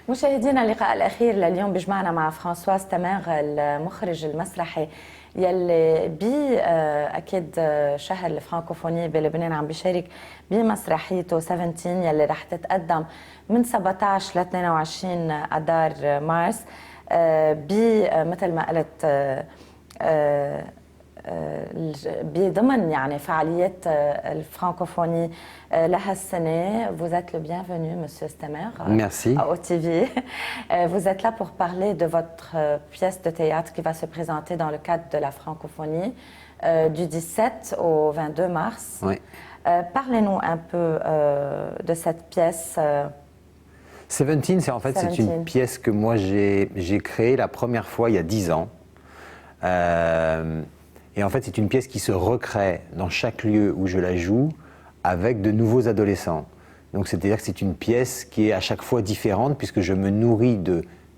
مشاهدينا اللقاء الأخير لليوم بيجمعنا مع فرانسواز تماغ المخرج المسرحي يلي أكيد شهر الفرانكوفوني بلبنان عم بيشارك بمسرحيته 17 يلي رح تتقدم من 17 ل 22 أدار مارس مثل ما قلت بضمن يعني فعاليات الفرانكوفوني لهالسنة. Vous êtes le bienvenu, Monsieur Stemmer. Merci. Au TV. Vous êtes là pour parler de votre pièce de théâtre qui va se présenter dans le cadre de la francophonie du 17 au 22 mars. Oui. Parlez-nous un peu de cette pièce. 17, c'est une pièce que moi j'ai créée la première fois il y a 10 ans. Et en fait, c'est une pièce qui se recrée dans chaque lieu où je la joue avec de nouveaux adolescents. Donc, c'est-à-dire que c'est une pièce qui est à chaque fois différente puisque je me nourris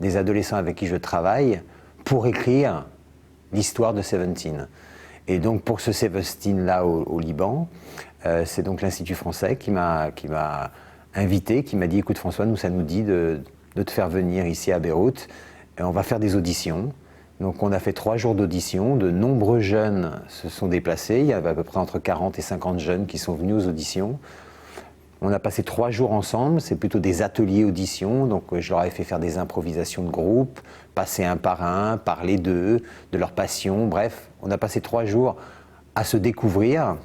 des adolescents avec qui je travaille pour écrire l'histoire de 17. Et donc, pour ce 17-là au Liban, c'est donc l'Institut français qui m'a invité, qui m'a dit « Écoute François, ça nous dit de te faire venir ici à Beyrouth et on va faire des auditions ». Donc on a fait 3 jours d'audition, de nombreux jeunes se sont déplacés, il y avait à peu près entre 40 et 50 jeunes qui sont venus aux auditions. On a passé 3 jours ensemble, c'est plutôt des ateliers audition, donc je leur ai fait faire des improvisations de groupe, passer un par un, parler d'eux, de leur passion, bref, on a passé 3 jours à se découvrir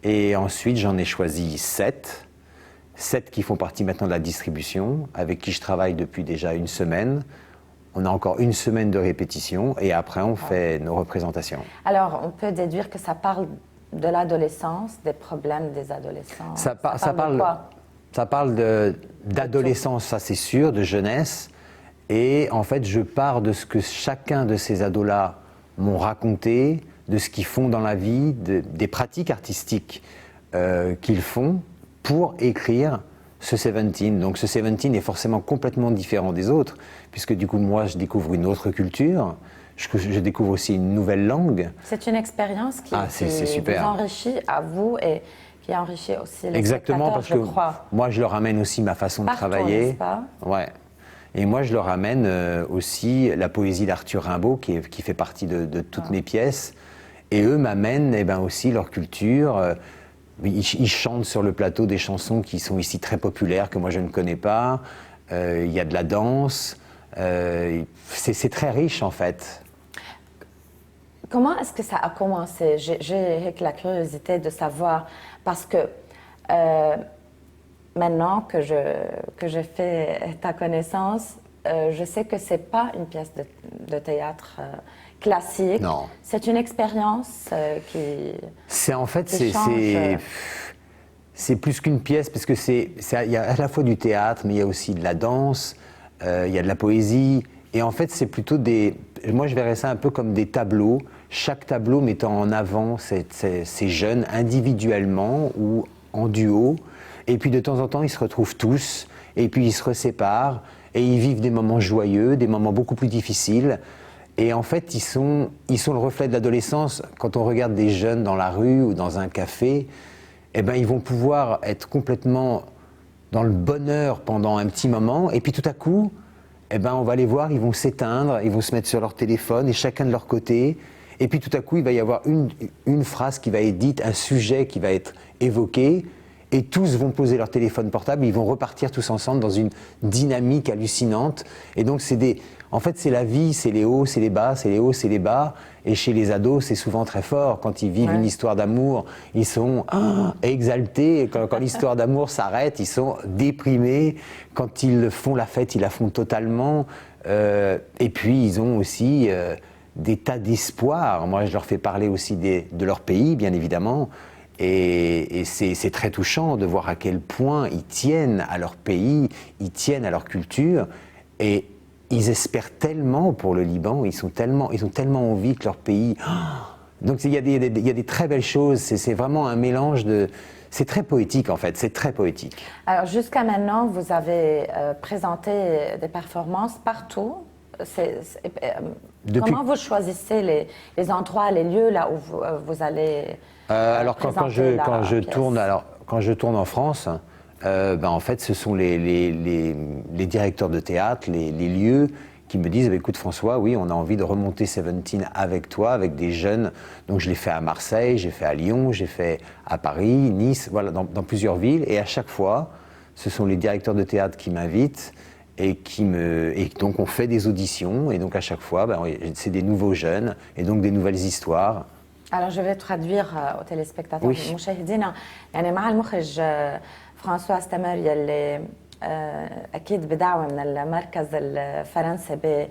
et ensuite j'en ai choisi 7 qui font partie maintenant de la distribution, avec qui je travaille depuis déjà une semaine. On a encore une semaine de répétition et après on fait nos représentations. Alors on peut déduire que ça parle de l'adolescence, des problèmes des adolescents. Ça parle d'adolescence, ça c'est sûr, de jeunesse. Et en fait je pars de ce que chacun de ces ados-là m'ont raconté, de ce qu'ils font dans la vie, des pratiques artistiques qu'ils font pour écrire ce 17. Donc ce 17 est forcément complètement différent des autres, puisque du coup moi je découvre une autre culture, je découvre aussi une nouvelle langue. C'est une expérience qui super. vous enrichit à vous et qui enrichit aussi les Exactement, parce que je crois. Moi je leur amène aussi ma façon de travailler. N'est-ce pas ? Ouais. Et moi je leur amène aussi la poésie d'Arthur Rimbaud qui fait partie de toutes mes pièces. Et eux m'amènent aussi leur culture. Ils chantent sur le plateau des chansons qui sont ici très populaires, que moi je ne connais pas. Il y a de la danse. C'est très riche en fait. Comment est-ce que ça a commencé? J'ai la curiosité de savoir, parce que maintenant que je fais ta connaissance, je sais que ce n'est pas une pièce de théâtre classique. Non. C'est une expérience qui c'est plus qu'une pièce, parce que il y a à la fois du théâtre, mais il y a aussi de la danse, il y a de la poésie. Et en fait, c'est plutôt moi je verrais ça un peu comme des tableaux, chaque tableau mettant en avant ces jeunes individuellement ou en duo. Et puis de temps en temps, ils se retrouvent tous, et puis ils se séparent, et ils vivent des moments joyeux, des moments beaucoup plus difficiles. Et en fait, ils sont le reflet de l'adolescence. Quand on regarde des jeunes dans la rue ou dans un café, ils vont pouvoir être complètement dans le bonheur pendant un petit moment, et puis tout à coup, on va les voir, ils vont s'éteindre, ils vont se mettre sur leur téléphone, et chacun de leur côté, et puis tout à coup, il va y avoir une phrase qui va être dite, un sujet qui va être évoqué, et tous vont poser leur téléphone portable, ils vont repartir tous ensemble dans une dynamique hallucinante. Et donc en fait c'est la vie, c'est les hauts, c'est les bas, c'est les hauts, c'est les bas. Et chez les ados, c'est souvent très fort. Quand ils vivent une histoire d'amour, ils sont exaltés. Et quand l'histoire d'amour s'arrête, ils sont déprimés. Quand ils font la fête, ils la font totalement. Et puis ils ont aussi des tas d'espoir. Moi je leur fais parler aussi de leur pays, bien évidemment. Et c'est très touchant de voir à quel point ils tiennent à leur pays, ils tiennent à leur culture, et ils espèrent tellement pour le Liban, ils ont tellement envie que leur pays... Donc il y a des très belles choses, c'est vraiment un mélange de... C'est très poétique en fait, c'est très poétique. Alors jusqu'à maintenant, vous avez présenté des performances partout Comment vous choisissez les endroits, les lieux là où vous allez alors quand je tourne en France, en fait, ce sont les directeurs de théâtre, les lieux qui me disent écoute François, oui, on a envie de remonter Seventeen avec toi, avec des jeunes. Donc je l'ai fait à Marseille, j'ai fait à Lyon, j'ai fait à Paris, Nice, voilà, dans plusieurs villes. Et à chaque fois, ce sont les directeurs de théâtre qui m'invitent et donc on fait des auditions. Et donc à chaque fois, c'est des nouveaux jeunes et donc des nouvelles histoires. Alors je vais traduire aux téléspectateurs. Oui. مشاهدينا يعني مع المخرج فرانسوا استمر يلي أكيد بدعوة من المركز الفرنسي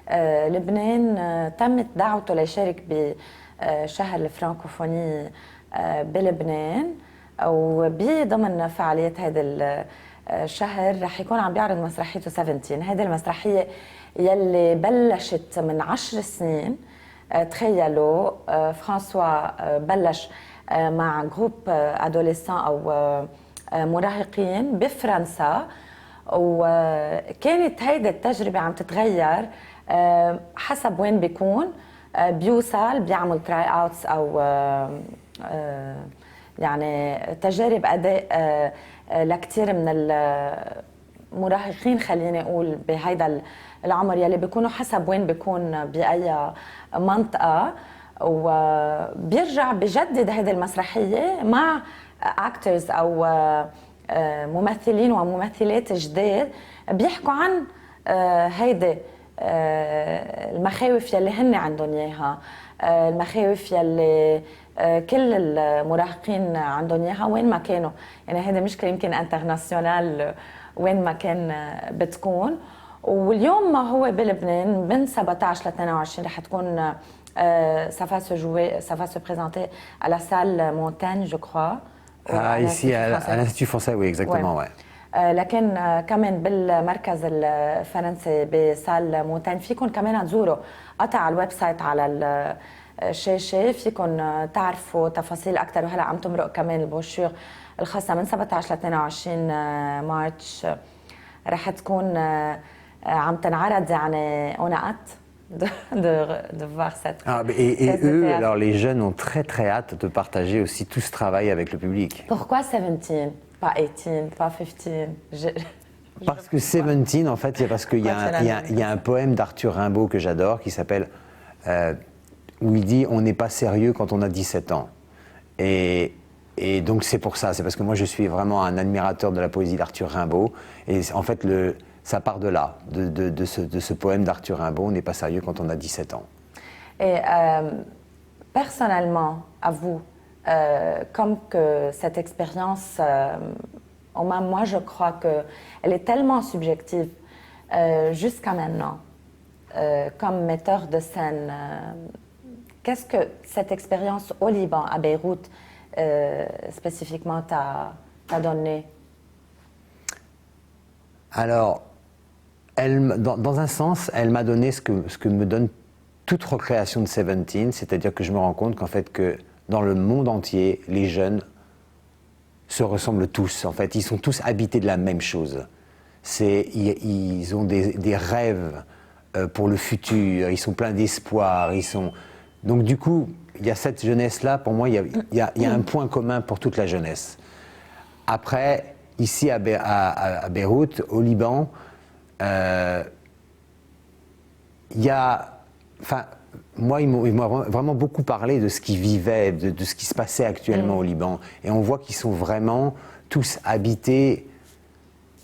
بلبنان تمت دعوته ليشارك بشهر الفرانكوفوني بلبنان وبضمن فعاليات هذا الشهر رح يكون عم بيعرض مسرحيته 17. هذه المسرحية يلي بلشت من 10 سنين. تخيلوا فرانسوا بلش مع جروب أدوليسان أو مراهقين بفرنسا وكانت هيدي التجربة عم تتغير حسب وين بيكون بيوصل بيعمل تراي اوتس أو يعني تجارب أداء لكتير من المراهقين خليني أقول بهيدا العمر يلي بيكونوا حسب وين بيكون بأي منطقة وبيرجع بجدد هذه المسرحية مع اكترز او ممثلين وممثلات جداد بيحكوا عن هيدي المخاوف يلي هن عندهم اياها المخاوف يلي كل المراهقين عندهم اياها وين ما كانوا يعني هذه مشكله يمكن انترناسيونال وين ما كان بتكون واليوم هو بلبنان من 17 ل 22 رح تكون ça va se présenter à la salle Montagne, je crois. Ici, à l'Institut français, oui, exactement. Ouais. لكن كمان بالمركز الفرنسي بسال مونتاين فيكم كمان تزوروا قطع على الويب سايت على الشاشه فيكم تعرفوا تفاصيل اكثر وهلا عم تمرق كمان البروشور الخاصه من 17 ل 22 مارس رح تكون عم تنعرض يعني on a hâte de voir cette et eux, alors les jeunes ont très hâte de partager aussi tout ce travail avec le public. Pourquoi 17, pas 18, pas 15 Parce que 17, en fait, c'est parce qu'il y a un poème d'Arthur Rimbaud que j'adore qui s'appelle où il dit on n'est pas sérieux quand on a 17 ans. Et donc c'est pour ça, c'est parce que moi je suis vraiment un admirateur de la poésie d'Arthur Rimbaud et en fait ça part de là, de ce poème d'Arthur Rimbaud, on n'est pas sérieux quand on a 17 ans. Et personnellement, à vous, comme que cette expérience, au moins moi je crois qu'elle est tellement subjective jusqu'à maintenant, comme metteur de scène, qu'est-ce que cette expérience au Liban, à Beyrouth, spécifiquement t'a donné? Alors, dans un sens, elle m'a donné ce que me donne toute recréation de 17, c'est-à-dire que je me rends compte qu'en fait, que dans le monde entier, les jeunes se ressemblent tous. En fait, ils sont tous habités de la même chose. Ils ont des rêves pour le futur, ils sont pleins d'espoir, Donc du coup, il y a cette jeunesse-là, pour moi, il y a un point commun pour toute la jeunesse. Après, ici à Beyrouth, au Liban, moi, ils m'ont vraiment beaucoup parlé de ce qu'ils vivaient, de ce qui se passait actuellement au Liban. Et on voit qu'ils sont vraiment tous habités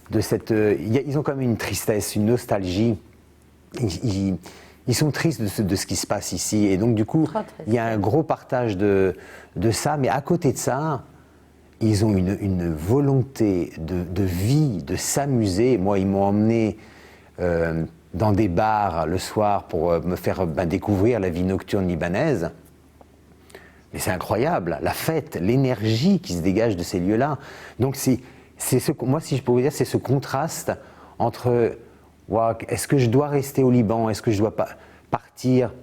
de cette... Ils ont quand même une tristesse, une nostalgie. Ils sont tristes de ce qui se passe ici. Et donc, du coup, il y a un gros partage de ça. Mais à côté de ça, ils ont une volonté de vie, de s'amuser. Moi, ils m'ont emmené dans des bars le soir pour me faire découvrir la vie nocturne libanaise. Mais c'est incroyable, la fête, l'énergie qui se dégage de ces lieux-là. Donc, moi, si je pouvais dire, c'est ce contraste entre est-ce que je dois rester au Liban, est-ce que je dois partir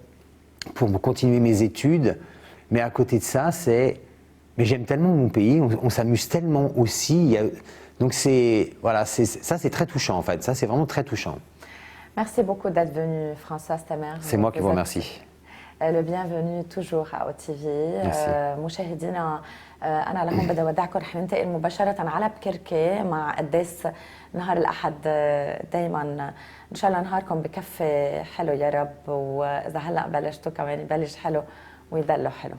pour continuer mes études, mais à côté de ça, mais j'aime tellement mon pays, on s'amuse tellement aussi. Donc ça c'est très touchant en fait, ça c'est vraiment très touchant. Merci beaucoup d'être venu, Françoise Temer. C'est moi qui vous remercie. Le bienvenu toujours à OTV. مشاهدينا أنا لهون بدي أودعكم. رح ننتقل مباشرة على بكركي مع قداس نهار الأحد. دايما إن شاء الله نهاركم بكفي حلو يا رب، وإذا هلأ بلشتوا كمان يبلش حلو ويضلوا حلو.